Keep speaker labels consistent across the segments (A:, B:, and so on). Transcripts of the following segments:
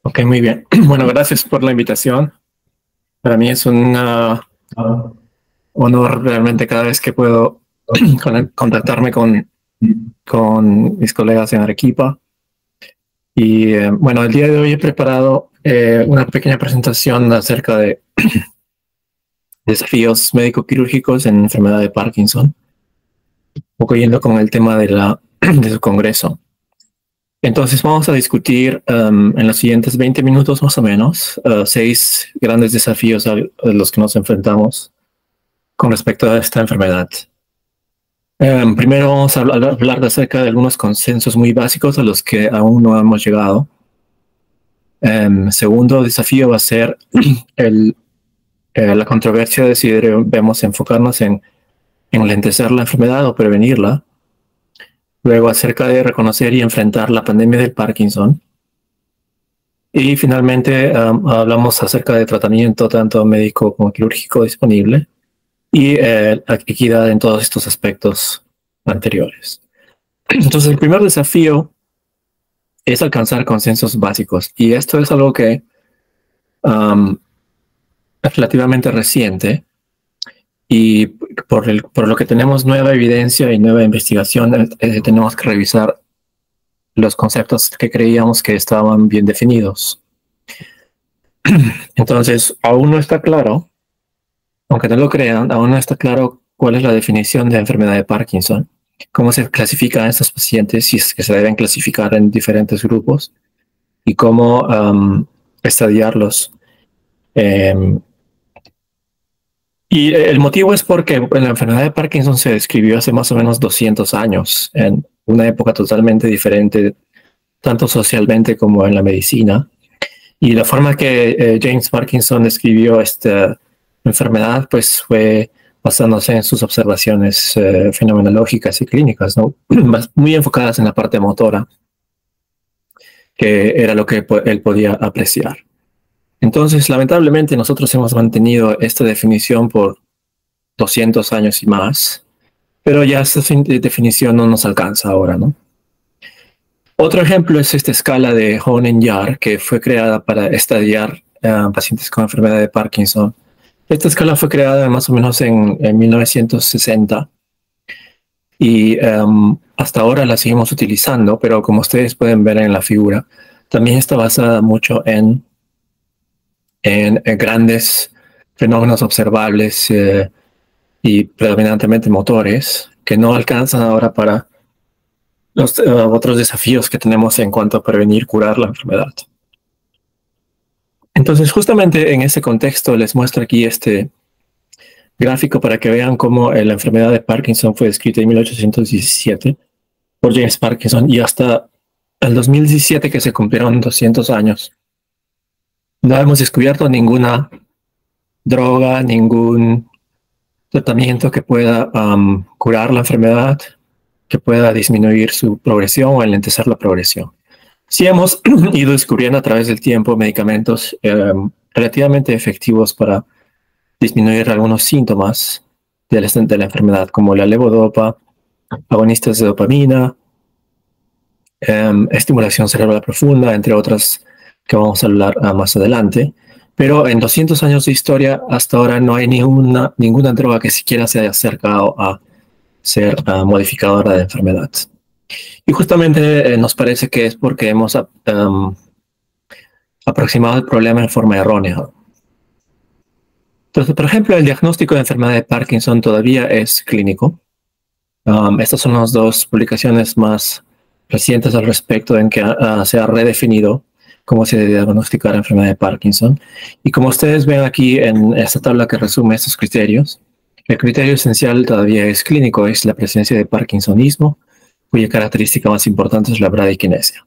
A: Ok, muy bien. Bueno, gracias por la invitación. Para mí es un honor realmente cada vez que puedo contactarme con mis colegas en Arequipa. Y bueno, el día de hoy he preparado una pequeña presentación acerca de desafíos médico-quirúrgicos en enfermedad de Parkinson, un poco yendo con el tema de su congreso. Entonces vamos a discutir en los siguientes 20 minutos más o menos 6 grandes desafíos a los que nos enfrentamos con respecto a esta enfermedad. Primero vamos a hablar acerca de algunos consensos muy básicos a los que aún no hemos llegado. Segundo desafío va a ser la controversia de si debemos enfocarnos en enlentecer la enfermedad o prevenirla. Luego acerca de reconocer y enfrentar la pandemia del Parkinson. Y finalmente hablamos acerca de tratamiento tanto médico como quirúrgico disponible y equidad en todos estos aspectos anteriores. Entonces el primer desafío es alcanzar consensos básicos, y esto es algo que es relativamente reciente, y por lo que tenemos nueva evidencia y nueva investigación, tenemos que revisar los conceptos que creíamos que estaban bien definidos. Entonces, aún no está claro, aunque no lo crean, aún no está claro cuál es la definición de enfermedad de Parkinson, cómo se clasifican a estos pacientes, si es que se deben clasificar en diferentes grupos, y cómo estadiarlos. Y el motivo es porque la enfermedad de Parkinson se describió hace más o menos 200 años, en una época totalmente diferente, tanto socialmente como en la medicina. Y la forma que James Parkinson describió esta enfermedad, pues fue basándose en sus observaciones fenomenológicas y clínicas, ¿no? Muy enfocadas en la parte motora, que era lo que él podía apreciar. Entonces, lamentablemente, nosotros hemos mantenido esta definición por 200 años y más, pero ya esta definición no nos alcanza ahora, ¿no? Otro ejemplo es esta escala de Hoehn-Yahr, que fue creada para estadiar pacientes con enfermedad de Parkinson. Esta escala fue creada más o menos en 1960 y hasta ahora la seguimos utilizando, pero como ustedes pueden ver en la figura, también está basada mucho en grandes fenómenos observables y predominantemente motores, que no alcanzan ahora para los otros desafíos que tenemos en cuanto a prevenir, curar la enfermedad. Entonces, justamente en ese contexto les muestro aquí este gráfico para que vean cómo la enfermedad de Parkinson fue descrita en 1817 por James Parkinson, y hasta el 2017, que se cumplieron 200 años, no hemos descubierto ninguna droga, ningún tratamiento que pueda curar la enfermedad, que pueda disminuir su progresión o enlentecer la progresión. Sí hemos ido descubriendo a través del tiempo medicamentos relativamente efectivos para disminuir algunos síntomas de la enfermedad, como la levodopa, agonistas de dopamina, estimulación cerebral profunda, entre otras que vamos a hablar más adelante. Pero en 200 años de historia, hasta ahora no hay ninguna droga que siquiera se haya acercado a ser modificadora de enfermedad. Y justamente nos parece que es porque hemos aproximado el problema en forma errónea. Entonces, por ejemplo, el diagnóstico de enfermedad de Parkinson todavía es clínico. Estas son las dos publicaciones más recientes al respecto, en que se ha redefinido cómo se debe diagnosticar la enfermedad de Parkinson. Y como ustedes ven aquí en esta tabla que resume estos criterios, el criterio esencial todavía es clínico, es la presencia de parkinsonismo, cuya característica más importante es la bradiquinesia.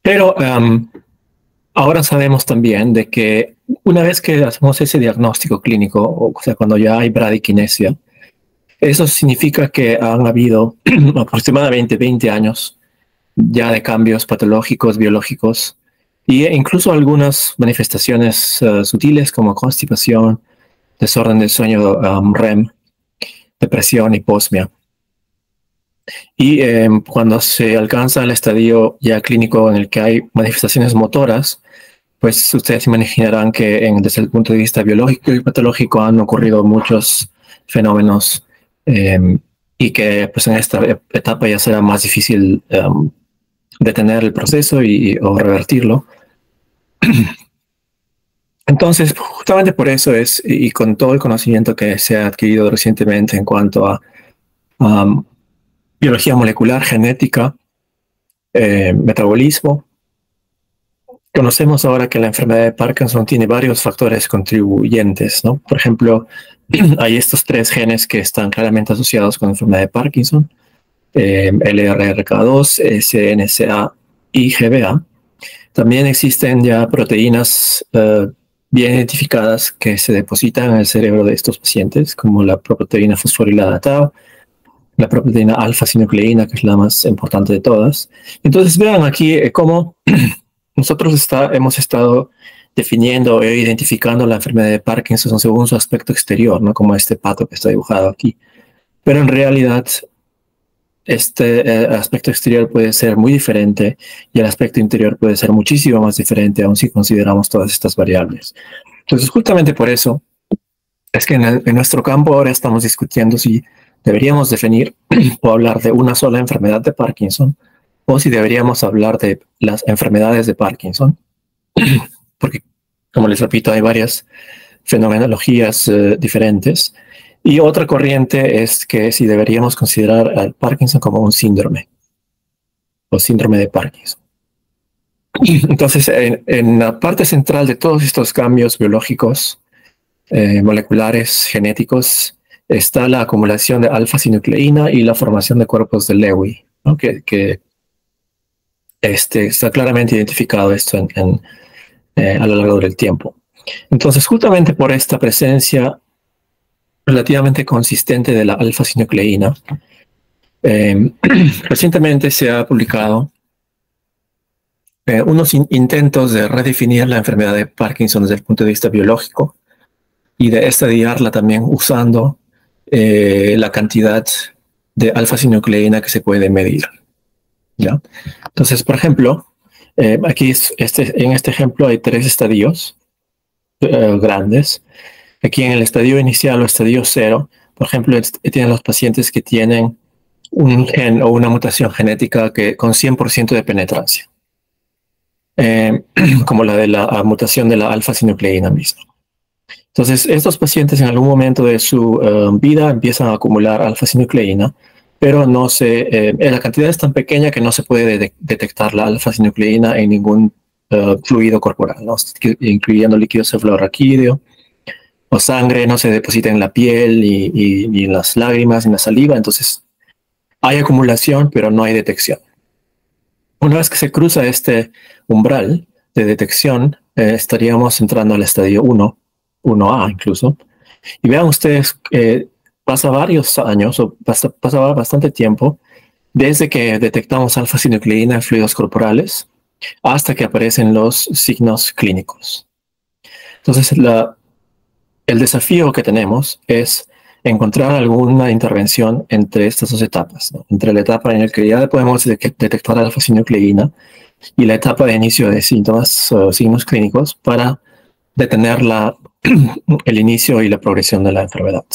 A: Pero ahora sabemos también de que una vez que hacemos ese diagnóstico clínico, o sea, cuando ya hay bradiquinesia, eso significa que han habido aproximadamente 20 años ya de cambios patológicos, biológicos, e incluso algunas manifestaciones sutiles como constipación, desorden del sueño REM, depresión, hiposmia. Y cuando se alcanza el estadio ya clínico en el que hay manifestaciones motoras, pues ustedes imaginarán que desde el punto de vista biológico y patológico han ocurrido muchos fenómenos y que pues en esta etapa ya será más difícil detener el proceso o revertirlo. Entonces, justamente por eso y con todo el conocimiento que se ha adquirido recientemente en cuanto a biología molecular, genética, metabolismo, conocemos ahora que la enfermedad de Parkinson tiene varios factores contribuyentes, ¿no? Por ejemplo, hay estos 3 genes que están claramente asociados con la enfermedad de Parkinson, LRRK2, SNCA y GBA. También existen ya proteínas bien identificadas que se depositan en el cerebro de estos pacientes, como la proteína fosforilada tau, la proteína alfa-sinucleína, que es la más importante de todas. Entonces vean aquí cómo nosotros hemos estado definiendo e identificando la enfermedad de Parkinson según su aspecto exterior, ¿no? Como este pato que está dibujado aquí. Pero en realidad este aspecto exterior puede ser muy diferente y el aspecto interior puede ser muchísimo más diferente, aun si consideramos todas estas variables. Entonces, justamente por eso es que en nuestro campo ahora estamos discutiendo si deberíamos definir o hablar de una sola enfermedad de Parkinson o si deberíamos hablar de las enfermedades de Parkinson, porque, como les repito, hay varias fenomenologías diferentes. Y otra corriente es que si deberíamos considerar al Parkinson como un síndrome o síndrome de Parkinson. Entonces, en la parte central de todos estos cambios biológicos, moleculares, genéticos, está la acumulación de alfa-sinucleína y la formación de cuerpos de Lewy, ¿no? que está claramente identificado esto a lo largo del tiempo. Entonces, justamente por esta presencia relativamente consistente de la alfa-sinucleína, recientemente se ha publicado unos intentos de redefinir la enfermedad de Parkinson desde el punto de vista biológico y de estadiarla también usando la cantidad de alfa-sinucleína que se puede medir, ¿ya? Entonces, por ejemplo, aquí en este ejemplo hay 3 estadios grandes. Aquí en el estadio inicial o estadio 0, por ejemplo, tienen los pacientes que tienen un gen o una mutación genética con 100% de penetrancia, como la de la mutación de la alfa-sinucleína misma. Entonces, estos pacientes en algún momento de su vida empiezan a acumular alfa-sinucleína, pero la cantidad es tan pequeña que no se puede detectar la alfa-sinucleína en ningún fluido corporal, ¿no? Incluyendo líquido cefalorraquídeo o sangre, no se deposita en la piel ni en las lágrimas ni en la saliva. Entonces hay acumulación, pero no hay detección. Una vez que se cruza este umbral de detección, estaríamos entrando al estadio 1A incluso. Y vean ustedes, pasa varios años o pasa bastante tiempo desde que detectamos alfa-sinucleína en fluidos corporales hasta que aparecen los signos clínicos. Entonces, el desafío que tenemos es encontrar alguna intervención entre estas 2 etapas, ¿no? Entre la etapa en la que ya podemos detectar alfa-sinucleína y la etapa de inicio de síntomas o signos clínicos para detener el inicio y la progresión de la enfermedad.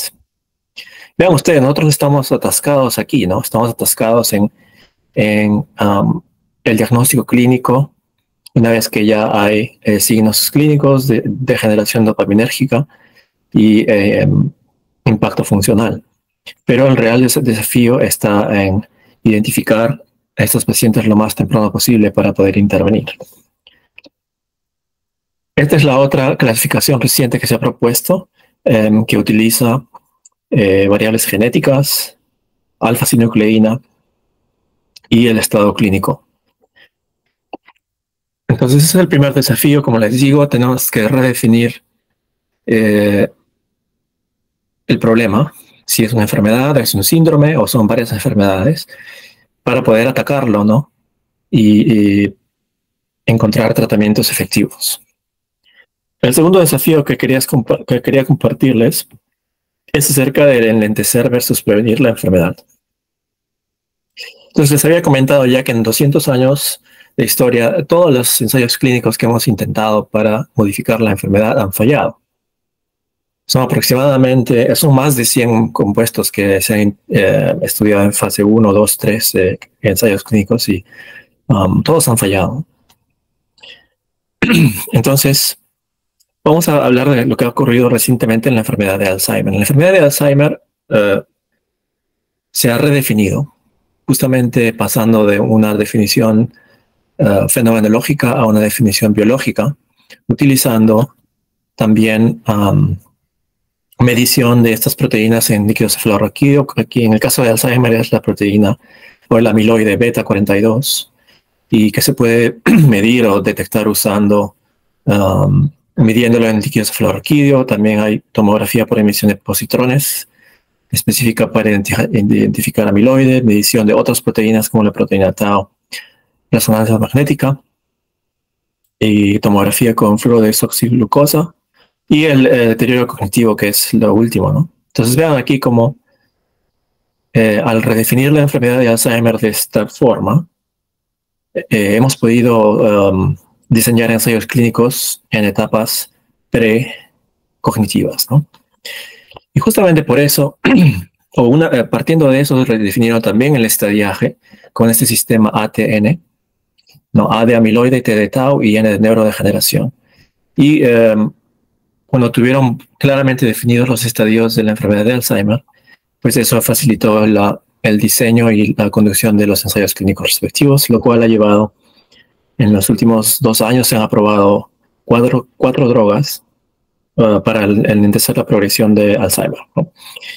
A: Vean ustedes, nosotros estamos atascados aquí, ¿no? Estamos atascados en el diagnóstico clínico, una vez que ya hay signos clínicos de degeneración dopaminérgica y impacto funcional. Pero el real desafío está en identificar a estos pacientes lo más temprano posible para poder intervenir. Esta es la otra clasificación reciente que se ha propuesto, que utiliza variables genéticas, alfa-sinucleína y el estado clínico. Entonces ese es el primer desafío. Como les digo, tenemos que redefinir el problema, si es una enfermedad, es un síndrome o son varias enfermedades, para poder atacarlo, ¿no? Y encontrar tratamientos efectivos. El segundo desafío que quería compartirles es acerca del enlentecer versus prevenir la enfermedad. Entonces les había comentado ya que en 200 años de historia, todos los ensayos clínicos que hemos intentado para modificar la enfermedad han fallado. Son más de 100 compuestos que se han estudiado en fase 1, 2, 3 ensayos clínicos y todos han fallado. Entonces, vamos a hablar de lo que ha ocurrido recientemente en la enfermedad de Alzheimer. En la enfermedad de Alzheimer se ha redefinido, justamente pasando de una definición fenomenológica a una definición biológica, utilizando también medición de estas proteínas en líquido cefalorraquídeo. Aquí en el caso de Alzheimer es la proteína o el amiloide beta 42 y que se puede medir o detectar usando midiéndolo en líquido cefalorraquídeo. También hay tomografía por emisión de positrones específica para identificar amiloide, medición de otras proteínas como la proteína tau, resonancia magnética y tomografía con fluorodesoxiglucosa. Y el deterioro cognitivo, que es lo último, ¿no? Entonces vean aquí cómo al redefinir la enfermedad de Alzheimer de esta forma, hemos podido diseñar ensayos clínicos en etapas precognitivas, ¿no? Y justamente por eso, partiendo de eso, redefinieron también el estadiaje con este sistema ATN, ¿no? A de amiloide, T de tau y N de neurodegeneración. Y cuando tuvieron claramente definidos los estadios de la enfermedad de Alzheimer, pues eso facilitó el diseño y la conducción de los ensayos clínicos respectivos, lo cual ha llevado, en los últimos 2 años se han aprobado cuatro drogas para enlentezar la progresión de Alzheimer, ¿no?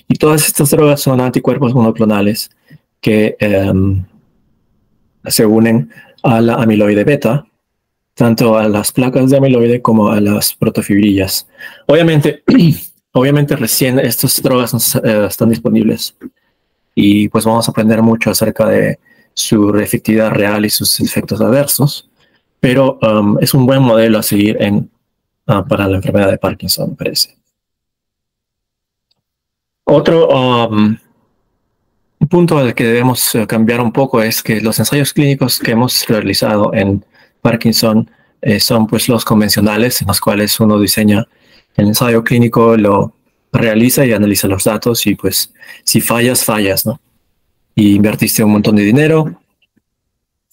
A: Y todas estas drogas son anticuerpos monoclonales que se unen a la amiloide beta, tanto a las placas de amiloide como a las protofibrillas. Obviamente recién estas drogas están disponibles y pues vamos a aprender mucho acerca de su efectividad real y sus efectos adversos, pero es un buen modelo a seguir para la enfermedad de Parkinson, me parece. Otro punto al que debemos cambiar un poco es que los ensayos clínicos que hemos realizado en Parkinson son pues los convencionales, en los cuales uno diseña el ensayo clínico, lo realiza y analiza los datos y pues si fallas, ¿no? Y invertiste un montón de dinero,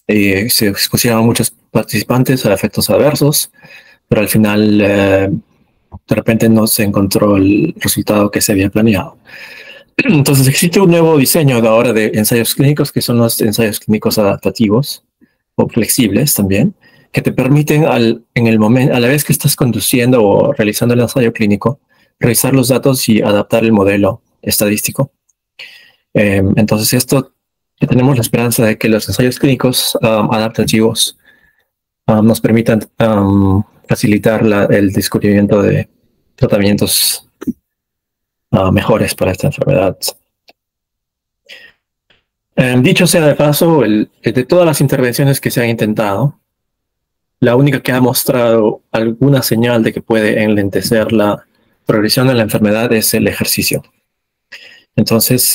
A: se expusieron muchos participantes a efectos adversos, pero al final de repente no se encontró el resultado que se había planeado. Entonces existe un nuevo diseño de ahora de ensayos clínicos que son los ensayos clínicos adaptativos o flexibles también, que te permiten a la vez que estás conduciendo o realizando el ensayo clínico, revisar los datos y adaptar el modelo estadístico. Entonces esto, tenemos la esperanza de que los ensayos clínicos adaptativos nos permitan facilitar el descubrimiento de tratamientos mejores para esta enfermedad. Dicho sea de paso, de todas las intervenciones que se han intentado, la única que ha mostrado alguna señal de que puede enlentecer la progresión de la enfermedad es el ejercicio. Entonces,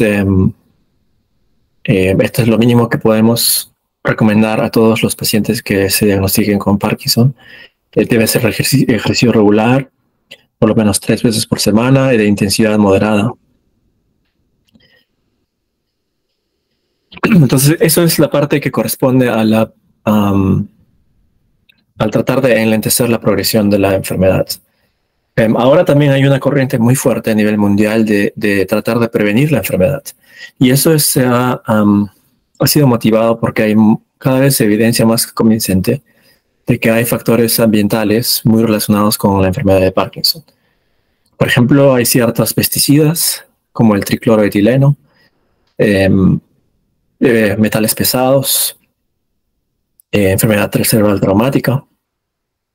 A: esto es lo mínimo que podemos recomendar a todos los pacientes que se diagnostiquen con Parkinson. Debe ser ejercicio regular, por lo menos 3 veces por semana y de intensidad moderada. Entonces, eso es la parte que corresponde a al tratar de enlentecer la progresión de la enfermedad. Ahora también hay una corriente muy fuerte a nivel mundial de tratar de prevenir la enfermedad. Y eso ha sido motivado porque hay cada vez evidencia más convincente de que hay factores ambientales muy relacionados con la enfermedad de Parkinson. Por ejemplo, hay ciertos pesticidas como el tricloroetileno, metales pesados, enfermedad cerebral traumática,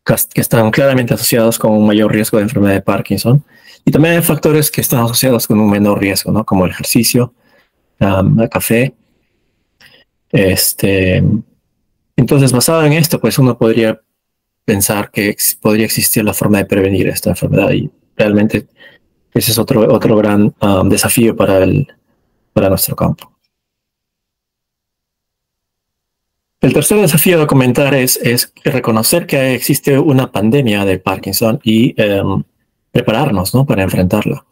A: que están claramente asociados con un mayor riesgo de enfermedad de Parkinson. Y también hay factores que están asociados con un menor riesgo, ¿no? Como el ejercicio, el café. Entonces, basado en esto, pues uno podría pensar que podría existir la forma de prevenir esta enfermedad y realmente ese es otro gran desafío para nuestro campo. El tercer desafío a comentar es reconocer que existe una pandemia de Parkinson y prepararnos, ¿no?, para enfrentarla.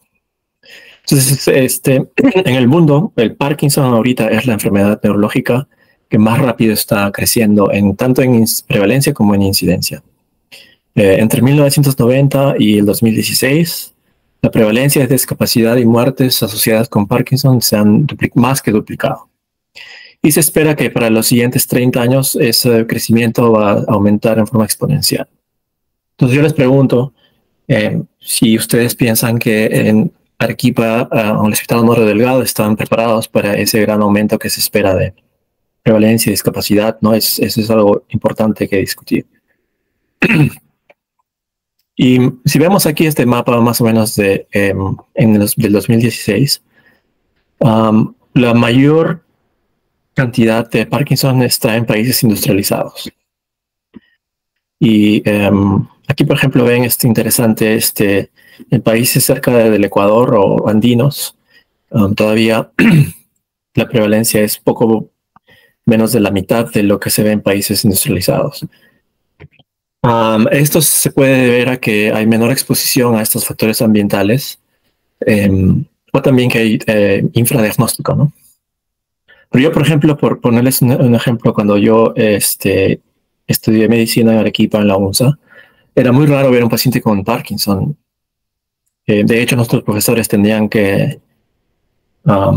A: Entonces, en el mundo, el Parkinson ahorita es la enfermedad neurológica que más rápido está creciendo, tanto en prevalencia como en incidencia. Entre 1990 y el 2016, la prevalencia de discapacidad y muertes asociadas con Parkinson se han más que duplicado. Y se espera que para los siguientes 30 años ese crecimiento va a aumentar en forma exponencial. Entonces yo les pregunto si ustedes piensan que en Arequipa o el Hospital Honorio Delgado están preparados para ese gran aumento que se espera de prevalencia y discapacidad, ¿no? Eso es algo importante que discutir. Y si vemos aquí este mapa más o menos del 2016, la mayor cantidad de Parkinson está en países industrializados. Y aquí, por ejemplo, ven interesante, en países cerca del Ecuador o andinos, todavía la prevalencia es poco menos de la mitad de lo que se ve en países industrializados. Esto se puede deber a que hay menor exposición a estos factores ambientales o también que hay infradiagnóstico, ¿no? Pero yo, por ejemplo, por ponerles un ejemplo, cuando yo estudié medicina en Arequipa, en la UNSA, era muy raro ver un paciente con Parkinson. De hecho, nuestros profesores tenían que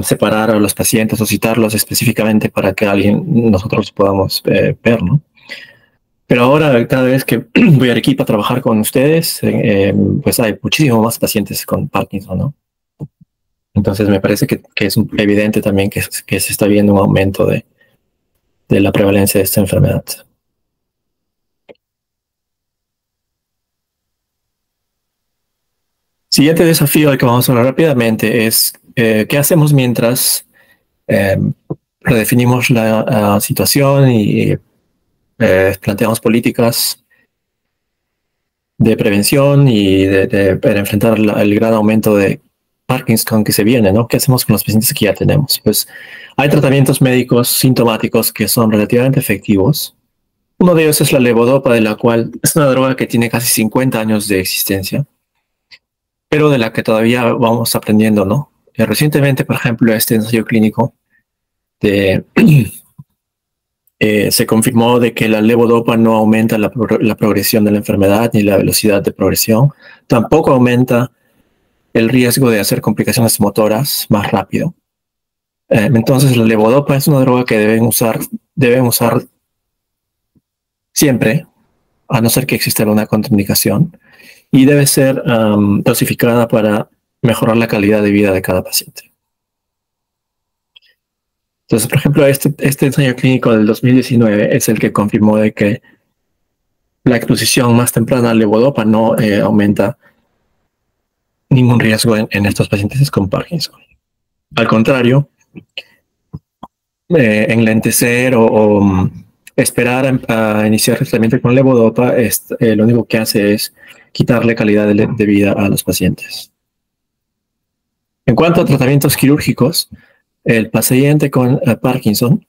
A: separar a los pacientes o citarlos específicamente para que nosotros podamos ver, ¿no? Pero ahora, cada vez que voy a Arequipa a trabajar con ustedes, pues hay muchísimos más pacientes con Parkinson, ¿no? Entonces me parece que es evidente también que se está viendo un aumento de la prevalencia de esta enfermedad. Siguiente desafío al que vamos a hablar rápidamente es qué hacemos mientras redefinimos la situación y planteamos políticas de prevención y para enfrentar el gran aumento de Parkinson que se viene, ¿no? ¿Qué hacemos con los pacientes que ya tenemos? Pues hay tratamientos médicos sintomáticos que son relativamente efectivos. Uno de ellos es la levodopa, de la cual es una droga que tiene casi 50 años de existencia, pero de la que todavía vamos aprendiendo, ¿no? Recientemente, por ejemplo, este ensayo clínico se confirmó de que la levodopa no aumenta la progresión de la enfermedad ni la velocidad de progresión. Tampoco aumenta el riesgo de hacer complicaciones motoras más rápido. Entonces, la levodopa es una droga que deben usar siempre, a no ser que exista alguna contraindicación, y debe ser dosificada para mejorar la calidad de vida de cada paciente. Entonces, por ejemplo, este ensayo clínico del 2019 es el que confirmó de que la exposición más temprana a levodopa no aumenta ningún riesgo en estos pacientes con Parkinson. Al contrario, enlentecer o esperar a iniciar el tratamiento con levodopa lo único que hace es quitarle calidad de vida a los pacientes. En cuanto a tratamientos quirúrgicos, el paciente con Parkinson,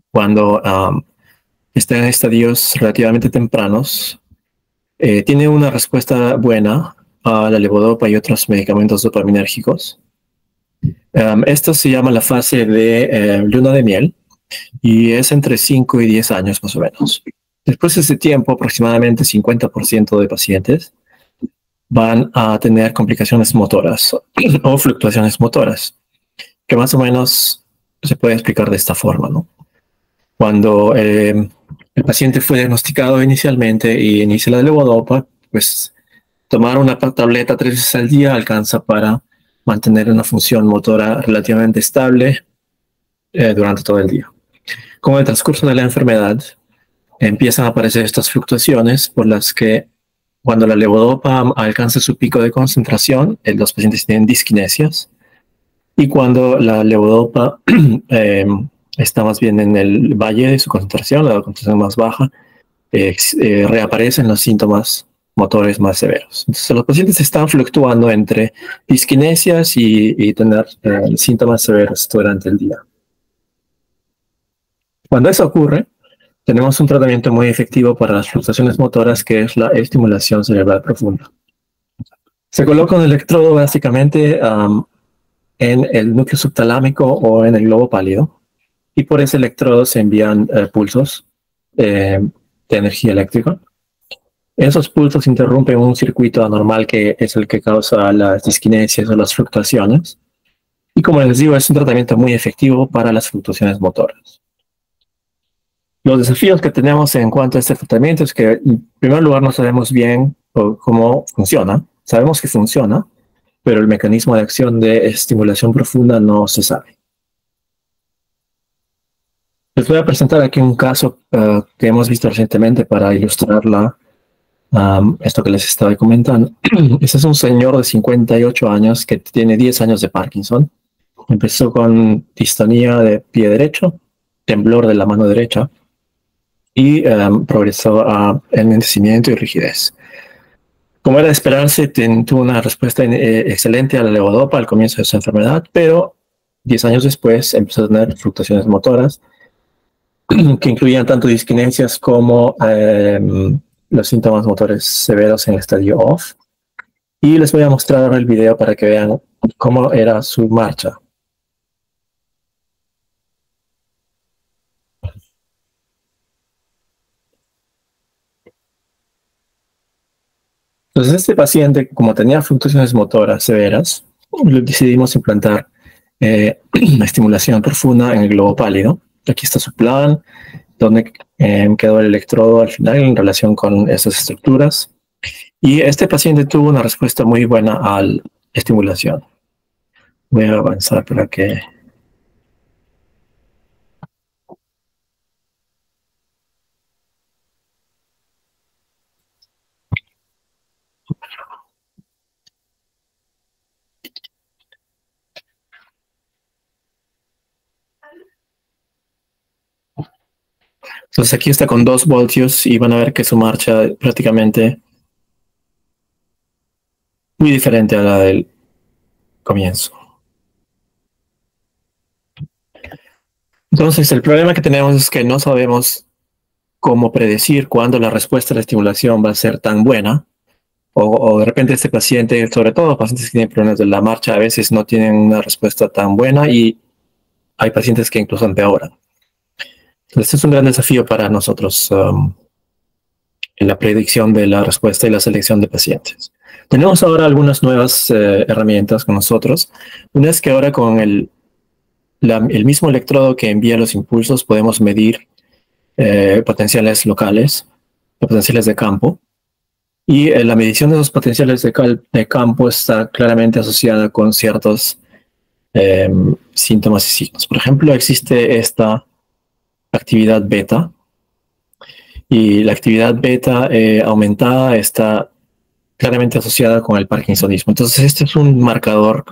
A: cuando está en estadios relativamente tempranos, tiene una respuesta buena a la levodopa y otros medicamentos dopaminérgicos. Esto se llama la fase de luna de miel y es entre 5 y 10 años más o menos. Después de ese tiempo, aproximadamente 50% de pacientes van a tener complicaciones motoras o fluctuaciones motoras, que más o menos se puede explicar de esta forma, ¿no? Cuando el paciente fue diagnosticado inicialmente y inicia la levodopa, pues tomar una tableta 3 veces al día alcanza para mantener una función motora relativamente estable durante todo el día. Con el transcurso de la enfermedad, empiezan a aparecer estas fluctuaciones por las que cuando la levodopa alcanza su pico de concentración, los pacientes tienen disquinesias, y cuando la levodopa está más bien en el valle de su concentración, la concentración más baja, reaparecen los síntomas motores más severos. Entonces, los pacientes están fluctuando entre disquinesias y tener síntomas severos durante el día. Cuando eso ocurre, tenemos un tratamiento muy efectivo para las fluctuaciones motoras, que es la estimulación cerebral profunda. Se coloca un electrodo básicamente en el núcleo subtalámico o en el globo pálido, y por ese electrodo se envían pulsos de energía eléctrica. Esos pulsos interrumpen un circuito anormal que es el que causa las disquinesias o las fluctuaciones. Y como les digo, es un tratamiento muy efectivo para las fluctuaciones motoras. Los desafíos que tenemos en cuanto a este tratamiento es que, en primer lugar, no sabemos bien cómo funciona. Sabemos que funciona, pero el mecanismo de acción de estimulación profunda no se sabe. Les voy a presentar aquí un caso que hemos visto recientemente para ilustrar esto que les estaba comentando. Este es un señor de 58 años que tiene 10 años de Parkinson. Empezó con distonía de pie derecho, temblor de la mano derecha, y progresó a enlentecimiento y rigidez. Como era de esperarse, tuvo una respuesta excelente a la levodopa al comienzo de su enfermedad, pero 10 años después empezó a tener fluctuaciones motoras que incluían tanto disquinesias como los síntomas motores severos en el estadio OFF. Y les voy a mostrar ahora el video para que vean cómo era su marcha. Entonces, este paciente, como tenía fluctuaciones motoras severas, le decidimos implantar una estimulación profunda en el globo pálido. Aquí está su plan, donde quedó el electrodo al final en relación con esas estructuras. Y este paciente tuvo una respuesta muy buena a la estimulación. Voy a avanzar para que... Entonces aquí está con 2 voltios y van a ver que su marcha prácticamente muy diferente a la del comienzo. Entonces el problema que tenemos es que no sabemos cómo predecir cuándo la respuesta a la estimulación va a ser tan buena, o de repente este paciente, sobre todo pacientes que tienen problemas de la marcha, a veces no tienen una respuesta tan buena y hay pacientes que incluso empeoran. Entonces este es un gran desafío para nosotros en la predicción de la respuesta y la selección de pacientes. Tenemos ahora algunas nuevas herramientas con nosotros. Una es que ahora con el mismo electrodo que envía los impulsos podemos medir potenciales locales, potenciales de campo. Y la medición de esos potenciales de campo está claramente asociada con ciertos síntomas y signos. Por ejemplo, existe esta actividad beta, y la actividad beta aumentada está claramente asociada con el parkinsonismo. Entonces, este es un marcador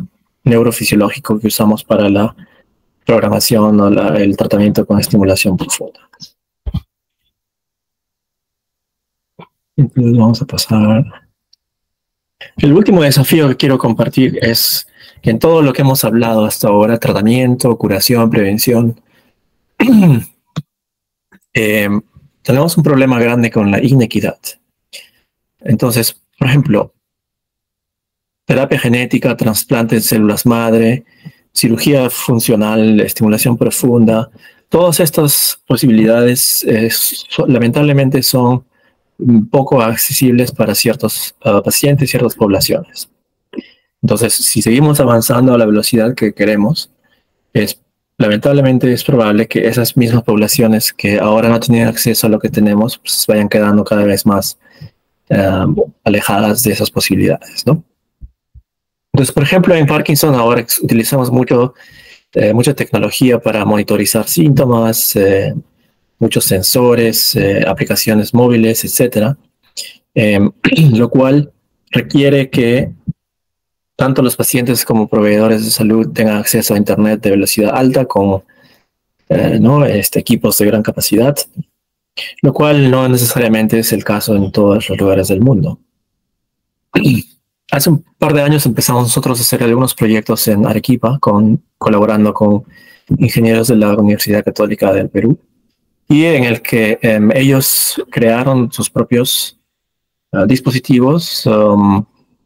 A: neurofisiológico que usamos para la programación o el tratamiento con estimulación profunda. Entonces, vamos a pasar. El último desafío que quiero compartir es que en todo lo que hemos hablado hasta ahora, tratamiento, curación, prevención, tenemos un problema grande con la inequidad. Entonces, por ejemplo, terapia genética, trasplante de células madre, cirugía funcional, estimulación profunda, todas estas posibilidades lamentablemente son poco accesibles para ciertos pacientes, ciertas poblaciones. Entonces, si seguimos avanzando a la velocidad que queremos, lamentablemente es probable que esas mismas poblaciones que ahora no tienen acceso a lo que tenemos, pues vayan quedando cada vez más alejadas de esas posibilidades, ¿no? Entonces, por ejemplo, en Parkinson ahora utilizamos mucha tecnología para monitorizar síntomas, muchos sensores, aplicaciones móviles, etc. Lo cual requiere que tanto los pacientes como proveedores de salud tengan acceso a Internet de velocidad alta con equipos de gran capacidad, lo cual no necesariamente es el caso en todos los lugares del mundo. Hace un par de años empezamos nosotros a hacer algunos proyectos en Arequipa, colaborando con ingenieros de la Universidad Católica del Perú. y en el que ellos crearon sus propios dispositivos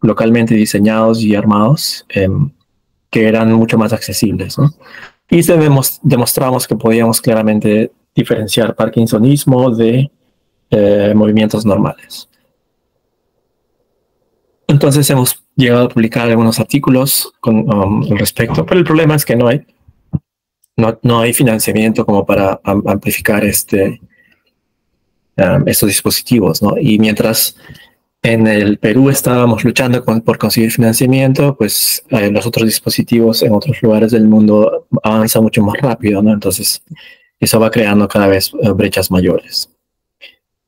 A: localmente diseñados y armados, que eran mucho más accesibles, ¿no? Y demostramos que podíamos claramente diferenciar parkinsonismo de movimientos normales. Entonces hemos llegado a publicar algunos artículos al respecto, pero el problema es que no hay financiamiento como para amplificar estos dispositivos, ¿no? Y mientras en el Perú estábamos luchando por conseguir financiamiento, pues los otros dispositivos en otros lugares del mundo avanzan mucho más rápido, ¿no? Entonces eso va creando cada vez brechas mayores.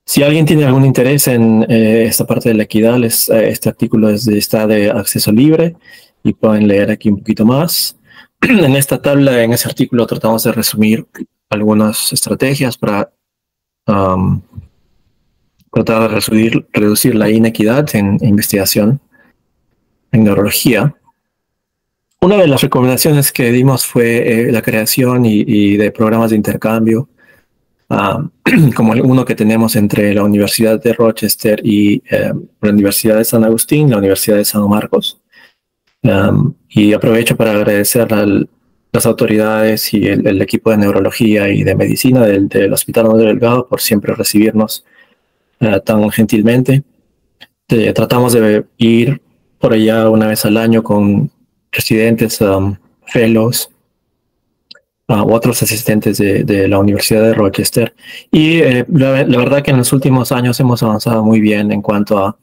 A: Si alguien tiene algún interés en esta parte de la equidad, este artículo está de acceso libre y pueden leer aquí un poquito más. En esta tabla, en ese artículo, tratamos de resumir algunas estrategias para tratar de reducir la inequidad en investigación en neurología. Una de las recomendaciones que dimos fue la creación y de programas de intercambio, como uno que tenemos entre la Universidad de Rochester y la Universidad de San Agustín, la Universidad de San Marcos. Y aprovecho para agradecer a las autoridades y el equipo de neurología y de medicina del Hospital Manuel Delgado por siempre recibirnos tan gentilmente. Tratamos de ir por allá una vez al año con residentes, fellows, u otros asistentes de la Universidad de Rochester. Y la verdad que en los últimos años hemos avanzado muy bien en cuanto a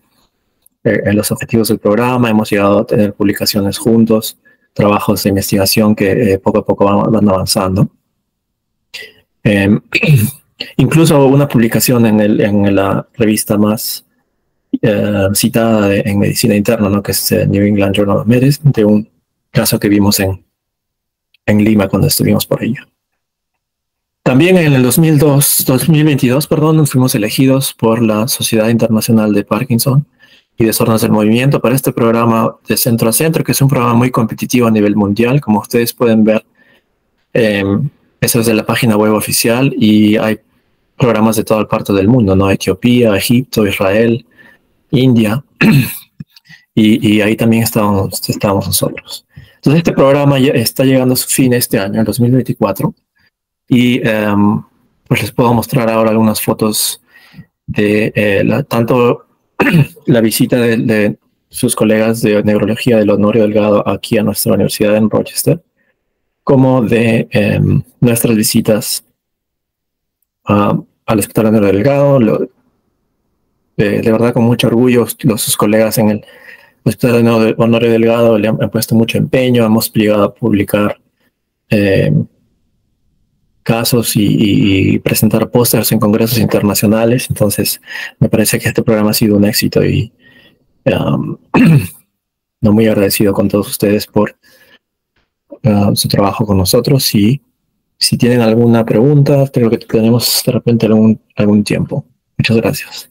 A: los objetivos del programa. Hemos llegado a tener publicaciones juntos, trabajos de investigación que poco a poco van avanzando. Incluso una publicación en la revista más citada en medicina interna, ¿no? Que es New England Journal of Medicine, de un caso que vimos en Lima cuando estuvimos por allá. También en el 2022, fuimos elegidos por la Sociedad Internacional de Parkinson y Desórdenes del Movimiento para este programa de centro a centro, que es un programa muy competitivo a nivel mundial. Como ustedes pueden ver, eso es de la página web oficial, y hay programas de toda parte del mundo, ¿no? Etiopía, Egipto, Israel, India, y ahí también estábamos nosotros. Entonces este programa ya está llegando a su fin este año, el 2024, y pues les puedo mostrar ahora algunas fotos de tanto la visita de sus colegas de neurología del Honorio Delgado aquí a nuestra universidad en Rochester, como de nuestras visitas al Hospital Honorio Delgado. De verdad, con mucho orgullo, sus colegas en el Hospital Honorio Delgado le han puesto mucho empeño. Hemos llegado a publicar casos y presentar pósters en congresos internacionales. Entonces, me parece que este programa ha sido un éxito y no muy agradecido con todos ustedes por su trabajo con nosotros. Y si tienen alguna pregunta, creo que tenemos de repente algún tiempo. Muchas gracias.